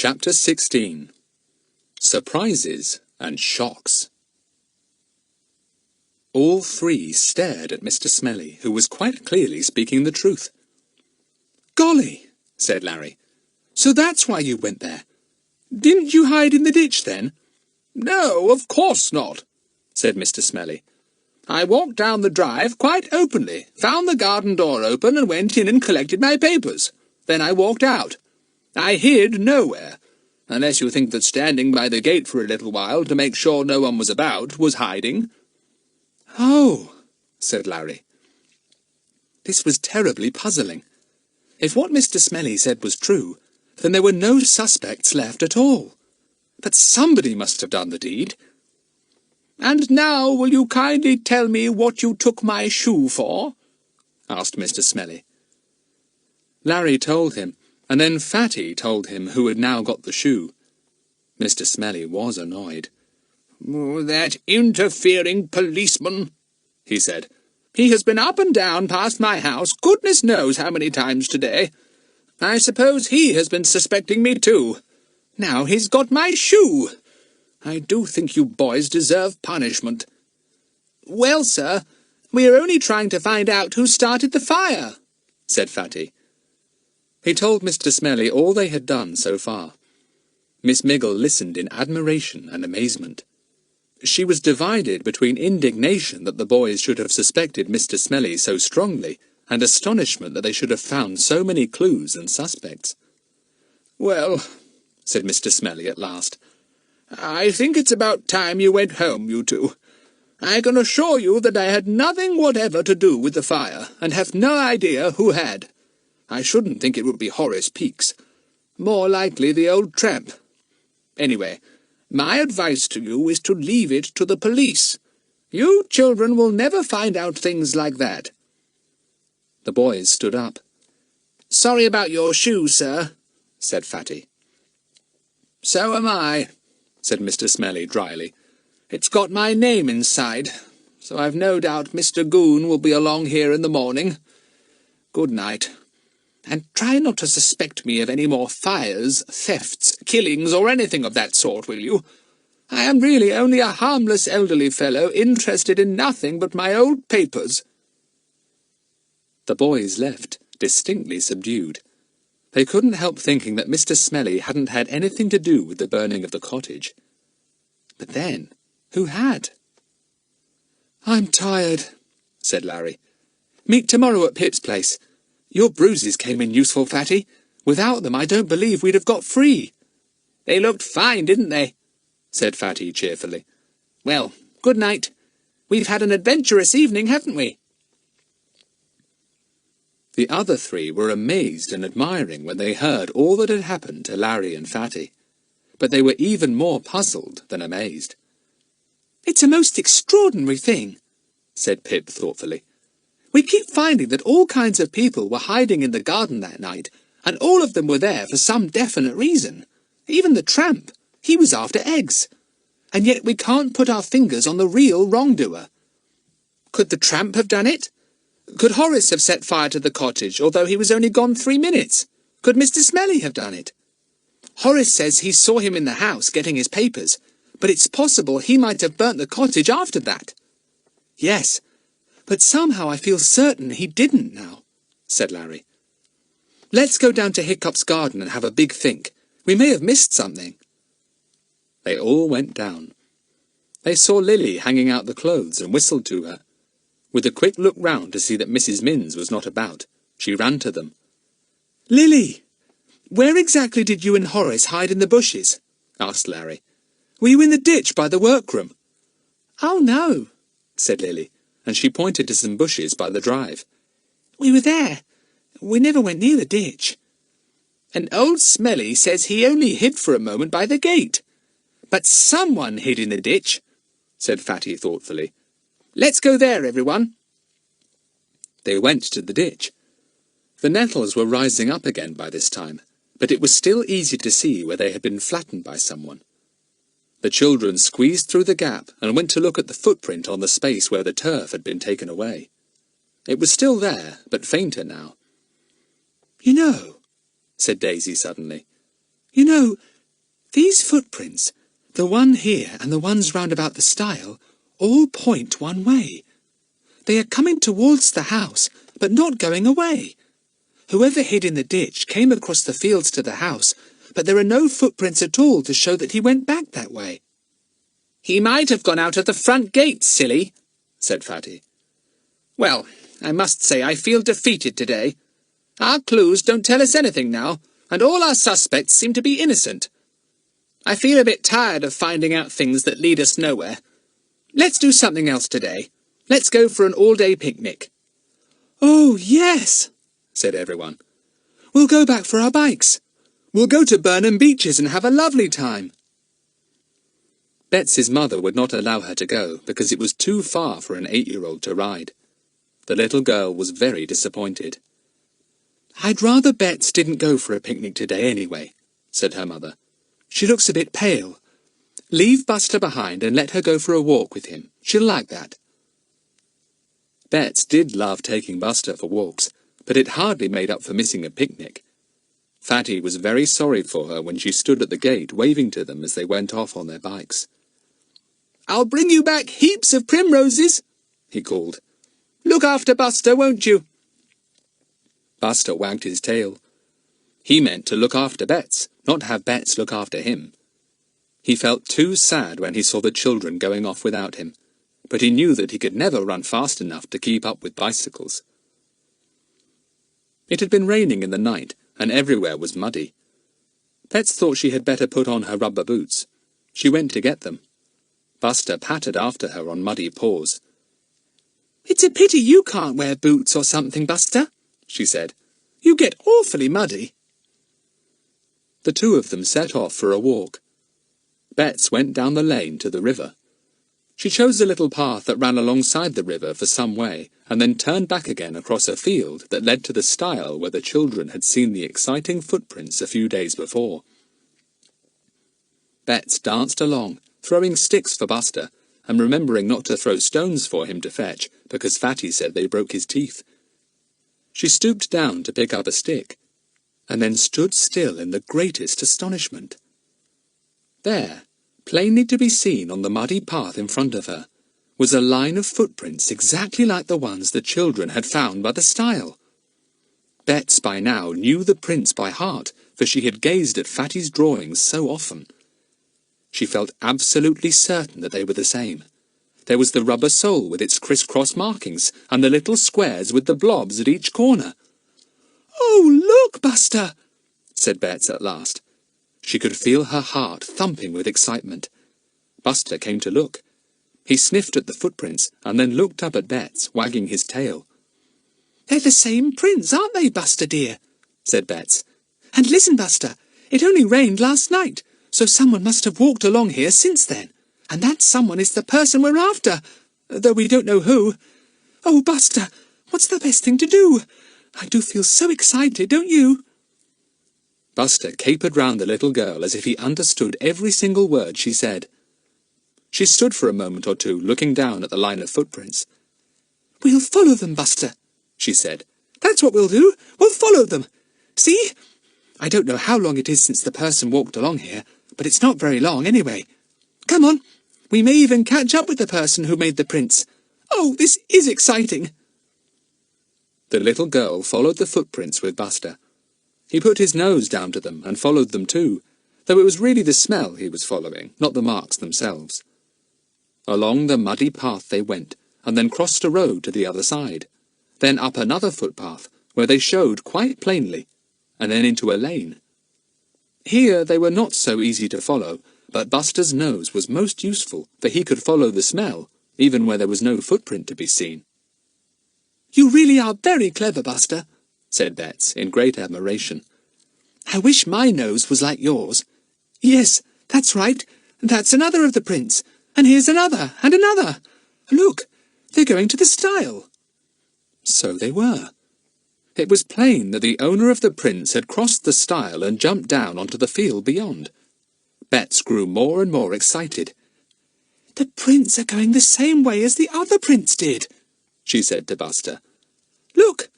Chapter 16. Surprises and Shocks. All three stared at Mr. Smellie, who was quite clearly speaking the truth. "Golly," said Larry. "So that's why you went there. Didn't you hide in the ditch, then?" "No, of course not," said Mr. Smellie. "I walked down the drive quite openly, found the garden door open and went in and collected my papers. Then I walked out. I hid nowhere, unless you think that standing by the gate for a little while to make sure no one was about was hiding." "Oh," said Larry. This was terribly puzzling. If what Mr. Smellie said was true, then there were no suspects left at all. But somebody must have done the deed. "And now will you kindly tell me what you took my shoe for?" asked Mr. Smellie. Larry told him, and then Fatty told him who had now got the shoe. Mr. Smellie was annoyed. "Oh, that interfering policeman," he said. "He has been up and down past my house goodness knows how many times today. I suppose he has been suspecting me too. Now he's got my shoe. I do think you boys deserve punishment." "Well, sir, we are only trying to find out who started the fire," said Fatty. He told Mr. Smellie all they had done so far. Miss Miggle listened in admiration and amazement. She was divided between indignation that the boys should have suspected Mr. Smellie so strongly, and astonishment that they should have found so many clues and suspects. "Well," said Mr. Smellie at last, "I think it's about time you went home, you two. I can assure you that I had nothing whatever to do with the fire, and have no idea who had. I shouldn't think it would be Horace Peakes. More likely the old tramp. Anyway, my advice to you is to leave it to the police. You children will never find out things like that." The boys stood up. "Sorry about your shoe, sir," said Fatty. "So am I," said Mr. Smellie dryly. "It's got my name inside, so I've no doubt Mr. Goon will be along here in the morning. Good night. And try not to suspect me of any more fires, thefts, killings, or anything of that sort, will you? I am really only a harmless elderly fellow interested in nothing but my old papers." The boys left, distinctly subdued. They couldn't help thinking that Mr. Smellie hadn't had anything to do with the burning of the cottage. But then, who had? "I'm tired," said Larry. "Meet tomorrow at Pip's place. Your bruises came in useful, Fatty. Without them, I don't believe we'd have got free." "They looked fine, didn't they?" said Fatty cheerfully. "Well, good night. We've had an adventurous evening, haven't we?" The other three were amazed and admiring when they heard all that had happened to Larry and Fatty, but they were even more puzzled than amazed. "It's a most extraordinary thing," said Pip thoughtfully. "We keep finding that all kinds of people were hiding in the garden that night, and all of them were there for some definite reason. Even the tramp, he was after eggs. And yet we can't put our fingers on the real wrongdoer. Could the tramp have done it? Could Horace have set fire to the cottage, although he was only gone 3 minutes? Could Mr. Smellie have done it? Horace says he saw him in the house getting his papers, but it's possible he might have burnt the cottage after that." "Yes, but somehow I feel certain he didn't now," said Larry. "Let's go down to Hickup's garden and have a big think. We may have missed something." They all went down. They saw Lily hanging out the clothes and whistled to her. With a quick look round to see that Mrs. Minns was not about, she ran to them. "Lily, where exactly did you and Horace hide in the bushes?" asked Larry. "Were you in the ditch by the workroom?" "Oh, no," said Lily, and she pointed to some bushes by the drive. "We were there. We never went near the ditch." "And old Smellie says he only hid for a moment by the gate. But someone hid in the ditch," said Fatty thoughtfully. "Let's go there, everyone." They went to the ditch. The nettles were rising up again by this time, but it was still easy to see where they had been flattened by someone. The children squeezed through the gap and went to look at the footprint on the space where the turf had been taken away. It was still there, but fainter now. "You know," said Daisy suddenly, You know, these footprints, the one here and the ones round about the stile, all point one way. They are coming towards the house, but not going away. Whoever hid in the ditch came across the fields to the house, but there are no footprints at all to show that he went back that way. He might have gone out at the front gate, silly, said Fatty. Well, I must say I feel defeated today. Our clues don't tell us anything now, and all our suspects seem to be innocent. I feel a bit tired of finding out things that lead us nowhere. Let's do something else today. Let's go for an all-day picnic. Oh, yes, said everyone. We'll go back for our bikes. We'll go to Burnham Beeches and have a lovely time. Bets's mother would not allow her to go because it was too far for an 8-year-old to ride. The little girl was very disappointed. I'd rather Bets didn't go for a picnic today anyway, said her mother. She looks a bit pale. Leave Buster behind and let her go for a walk with him. She'll like that. Bets did love taking Buster for walks, but it hardly made up for missing a picnic. Fatty was very sorry for her when she stood at the gate waving to them as they went off on their bikes. I'll bring you back heaps of primroses, he called. Look after Buster, won't you? Buster wagged his tail. He meant to look after Bets, not have Bets look after him. He felt too sad when he saw the children going off without him, but he knew that he could never run fast enough to keep up with bicycles. It had been raining in the night, and everywhere was muddy. Bets thought she had better put on her rubber boots. She went to get them. Buster pattered after her on muddy paws. It's a pity you can't wear boots or something, Buster, she said. You get awfully muddy. The two of them set off for a walk. Bets went down the lane to the river. She chose a little path that ran alongside the river for some way, and then turned back again across a field that led to the stile where the children had seen the exciting footprints a few days before. Bets danced along, throwing sticks for Buster, and remembering not to throw stones for him to fetch, because Fatty said they broke his teeth. She stooped down to pick up a stick, and then stood still in the greatest astonishment. There, plainly to be seen on the muddy path in front of her, was a line of footprints exactly like the ones the children had found by the stile. Bets by now knew the prints by heart, for she had gazed at Fatty's drawings so often. She felt absolutely certain that they were the same. There was the rubber sole with its criss-cross markings, and the little squares with the blobs at each corner. "Oh, look, Buster!" said Bets at last. She could feel her heart thumping with excitement. Buster came to look. He sniffed at the footprints, and then looked up at Bets, wagging his tail. "They're the same prints, aren't they, Buster dear?" said Bets. "And listen, Buster, it only rained last night, so someone must have walked along here since then. And that someone is the person we're after, though we don't know who. Oh, Buster, what's the best thing to do? I do feel so excited, don't you?" Buster capered round the little girl as if he understood every single word she said. She stood for a moment or two looking down at the line of footprints. "We'll follow them, Buster," she said. "That's what we'll do. We'll follow them. See? I don't know how long it is since the person walked along here, but it's not very long anyway. Come on. We may even catch up with the person who made the prints. Oh, this is exciting." The little girl followed the footprints with Buster. He put his nose down to them and followed them too, though it was really the smell he was following, not the marks themselves. Along the muddy path they went, and then crossed a road to the other side, then up another footpath, where they showed quite plainly, and then into a lane. Here they were not so easy to follow, but Buster's nose was most useful, for he could follow the smell, even where there was no footprint to be seen. "You really are very clever, Buster," said Bets, in great admiration. "I wish my nose was like yours. Yes, that's right. That's another of the prints. And here's another, and another. Look, they're going to the stile." So they were. It was plain that the owner of the prints had crossed the stile and jumped down onto the field beyond. Bets grew more and more excited. "The prints are going the same way as the other prints did," she said to Buster. "Look!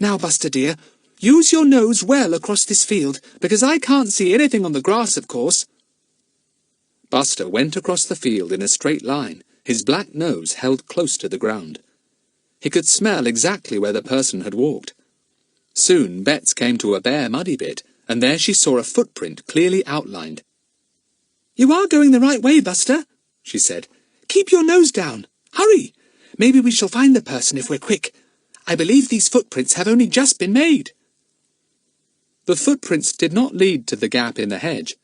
Now, Buster dear, Use your nose well across this field, because I can't see anything on the grass, of course." Buster went across the field in a straight line, his black nose held close to the ground. He could smell exactly where the person had walked. Soon Bets came to a bare muddy bit, and there she saw a footprint clearly outlined. "You are going the right way, Buster," she said. "Keep your nose down. Hurry! Maybe we shall find the person if we're quick. I believe these footprints have only just been made." The footprints did not lead to the gap in the hedge.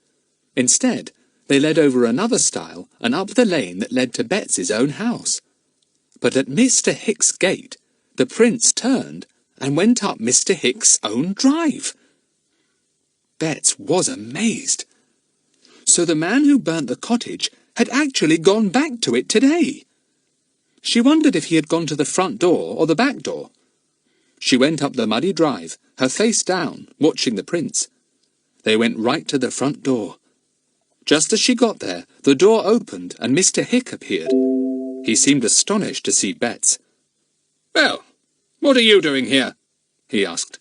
Instead, they led over another stile and up the lane that led to Bets's own house. But at Mr. Hick's gate, the prints turned and went up Mr. Hick's own drive. Bets was amazed. So the man who burnt the cottage had actually gone back to it today. She wondered if he had gone to the front door or the back door. She went up the muddy drive, her face down, watching the prints. They went right to the front door. Just as she got there, the door opened and Mr. Hick appeared. He seemed astonished to see Bets. "Well, what are you doing here?" he asked.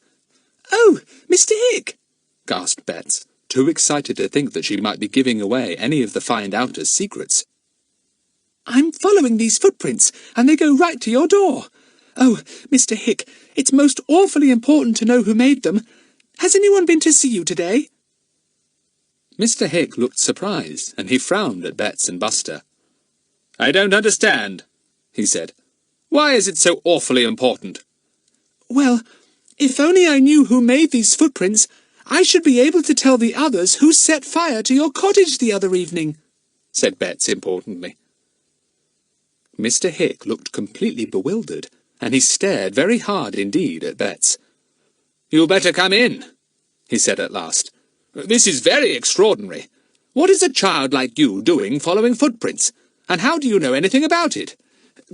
"Oh, Mr. Hick!" gasped Bets, too excited to think that she might be giving away any of the find-outers' secrets. "I'm following these footprints, and they go right to your door. Oh, Mr. Hick, it's most awfully important to know who made them. Has anyone been to see you today?" Mr. Hick looked surprised, and he frowned at Bets and Buster. "I don't understand," he said. "Why is it so awfully important?" "Well, if only I knew who made these footprints, I should be able to tell the others who set fire to your cottage the other evening," said Bets importantly. Mr. Hick looked completely bewildered, and he stared very hard indeed at Bets. "You'll better come in," he said at last. "This is very extraordinary. What is a child like you doing following footprints? And how do you know anything about it?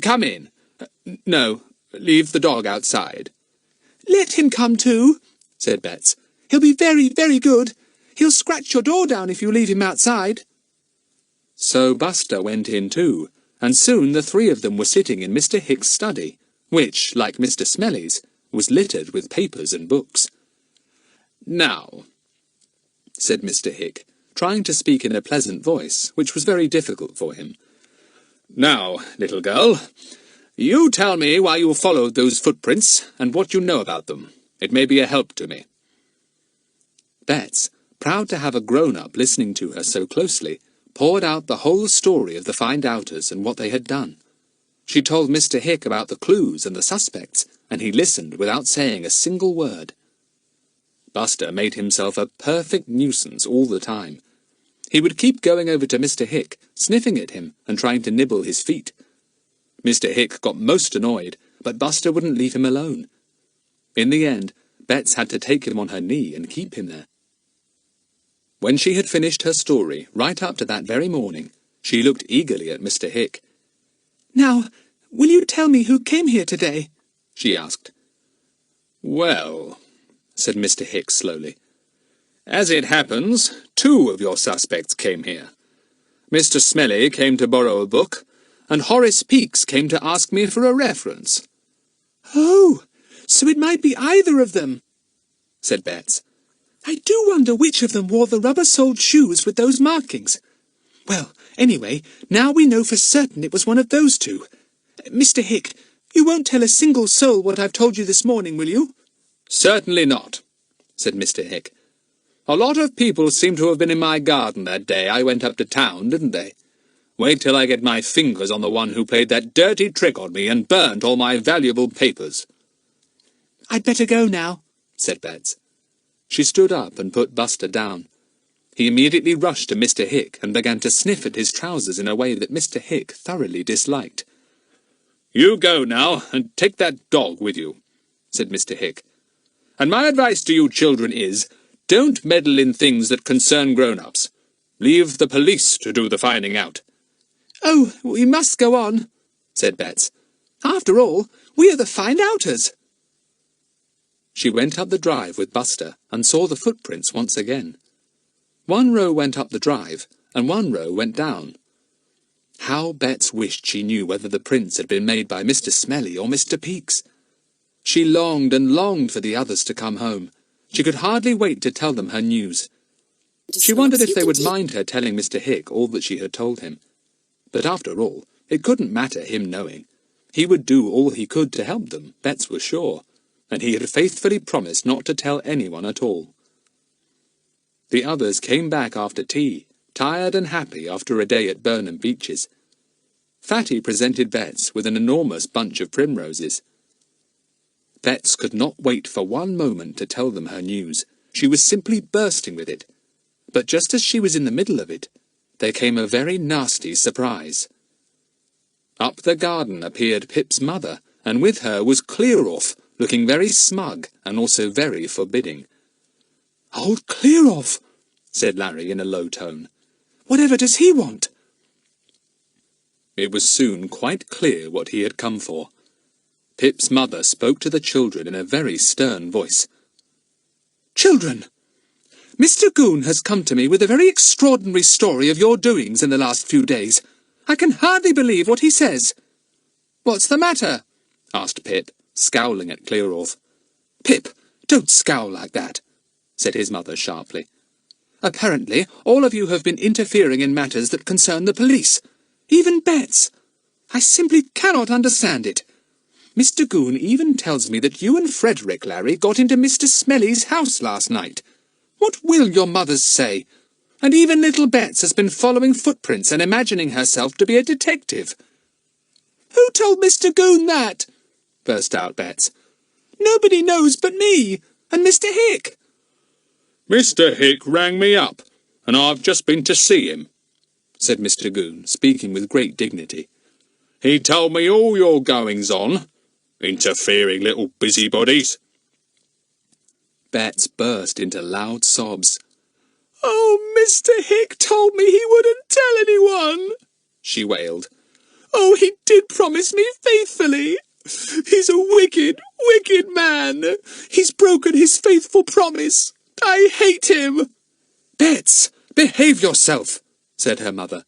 Come in. No, leave the dog outside." "Let him come too," said Bets. "He'll be very, very good. He'll scratch your door down if you leave him outside." So Buster went in too, and soon the three of them were sitting in Mr. Hick's study, which, like Mr. Smellie's, was littered with papers and books. "Now," said Mr. Hick, trying to speak in a pleasant voice, which was very difficult for him. "Now, little girl, you tell me why you followed those footprints and what you know about them. It may be a help to me." Bets, proud to have a grown-up listening to her so closely, poured out the whole story of the find-outers and what they had done. She told Mr. Hick about the clues and the suspects, and he listened without saying a single word. Buster made himself a perfect nuisance all the time. He would keep going over to Mr. Hick, sniffing at him and trying to nibble his feet. Mr. Hick got most annoyed, but Buster wouldn't leave him alone. In the end, Bets had to take him on her knee and keep him there. When she had finished her story, right up to that very morning, she looked eagerly at Mr. Hick. "Now, will you tell me who came here today?" she asked. "Well," said Mr. Hick slowly, "as it happens, 2 of your suspects came here. Mr. Smellie came to borrow a book, and Horace Peakes came to ask me for a reference." "Oh, so it might be either of them," said Bets. "I do wonder which of them wore the rubber-soled shoes with those markings. Well, anyway, now we know for certain it was one of those 2. Mr. Hick, you won't tell a single soul what I've told you this morning, will you?" "Certainly not," said Mr. Hick. "A lot of people seem to have been in my garden that day I went up to town, didn't they? Wait till I get my fingers on the one who played that dirty trick on me and burnt all my valuable papers." "I'd better go now," said Bets. She stood up and put Buster down. He immediately rushed to Mr. Hick and began to sniff at his trousers in a way that Mr. Hick thoroughly disliked. "You go now, and take that dog with you," said Mr. Hick. "And my advice to you children is, don't meddle in things that concern grown-ups. Leave the police to do the finding out." "Oh, we must go on," said Bets. "After all, we are the find-outers." She went up the drive with Buster and saw the footprints once again. 1 row went up the drive, and 1 row went down. How Bets wished she knew whether the prints had been made by Mr. Smellie or Mr. Peakes. She longed and longed for the others to come home. She could hardly wait to tell them her news. She wondered if they would mind her telling Mr. Hick all that she had told him. But after all, it couldn't matter him knowing. He would do all he could to help them, Bets was sure, and he had faithfully promised not to tell anyone at all. The others came back after tea, tired and happy after a day at Burnham Beeches. Fatty presented Bets with an enormous bunch of primroses. Bets could not wait for one moment to tell them her news. She was simply bursting with it. But just as she was in the middle of it, there came a very nasty surprise. Up the garden appeared Pip's mother, and with her was Slear-orf, looking very smug and also very forbidding. "Old Slear-orf," said Larry in a low tone. "Whatever does he want?" It was soon quite clear what he had come for. Pip's mother spoke to the children in a very stern voice. "Children, Mr. Goon has come to me with a very extraordinary story of your doings in the last few days. I can hardly believe what he says." "What's the matter?" asked Pip, scowling at Slear-orf. "Pip, don't scowl like that," said his mother sharply. "Apparently, all of you have been interfering in matters that concern the police. Even Bets. I simply cannot understand it. Mr. Goon even tells me that you and Frederick, Larry, got into Mr. Smellie's house last night. What will your mothers say? And even little Bets has been following footprints and imagining herself to be a detective." "Who told Mr. Goon that?" burst out Bets. "Nobody knows but me and Mr. Hick." "Mr. Hick rang me up, and I've just been to see him," said Mr. Goon, speaking with great dignity. "He told me all your goings-on. Interfering little busybodies." Bets burst into loud sobs. "Oh, Mr. Hick told me he wouldn't tell anyone," she wailed. "Oh, he did promise me faithfully. He's a wicked, wicked man. He's broken his faithful promise. I hate him." "Bets, behave yourself," said her mother.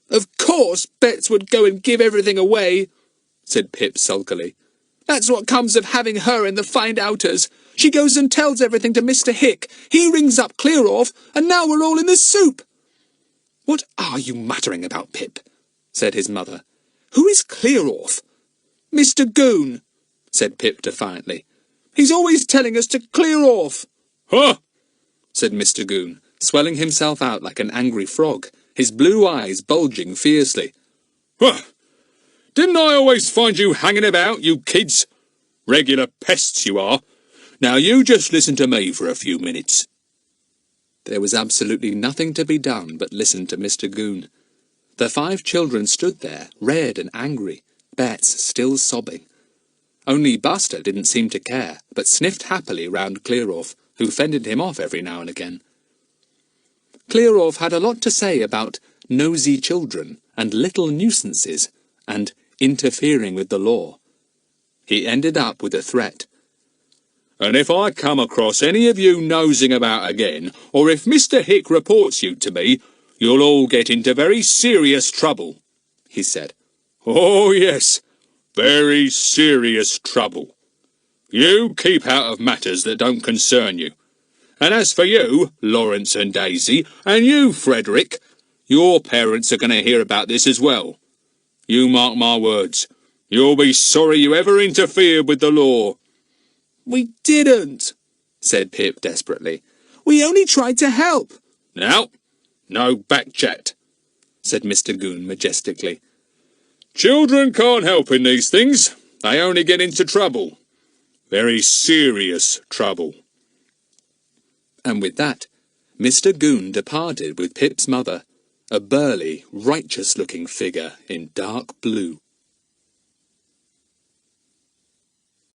"Of course Bets would go and give everything away," said Pip sulkily. "That's what comes of having her in the find-outers. She goes and tells everything to Mr. Hick. He rings up Slear-orf, and now we're all in the soup." "What are you muttering about, Pip?" said his mother. "Who is Slear-orf?" "Mr. Goon," said Pip defiantly. "He's always telling us to clear off." "Huh!" said Mr. Goon, swelling himself out like an angry frog, his blue eyes bulging fiercely. "Huh! Didn't I always find you hanging about, you kids? Regular pests you are. Now you just listen to me for a few minutes." There was absolutely nothing to be done but listen to Mr. Goon. The 5 children stood there, red and angry, Bets still sobbing. Only Buster didn't seem to care, but sniffed happily round Slear-orf, who fended him off every now and again. Slear-orf had a lot to say about nosy children and little nuisances and interfering with the law. He ended up with a threat. "And if I come across any of you nosing about again, or if Mr. Hick reports you to me, you'll all get into very serious trouble," he said. "Oh, yes, very serious trouble. You keep out of matters that don't concern you. And as for you, Lawrence and Daisy, and you, Frederick, your parents are going to hear about this as well. You mark my words, you'll be sorry you ever interfered with the law." "We didn't," said Pip desperately. "We only tried to help." "Now, no back chat," said Mr. Goon majestically. "Children can't help in these things. They only get into trouble. Very serious trouble." And with that, Mr. Goon departed with Pip's mother, a burly, righteous-looking figure in dark blue.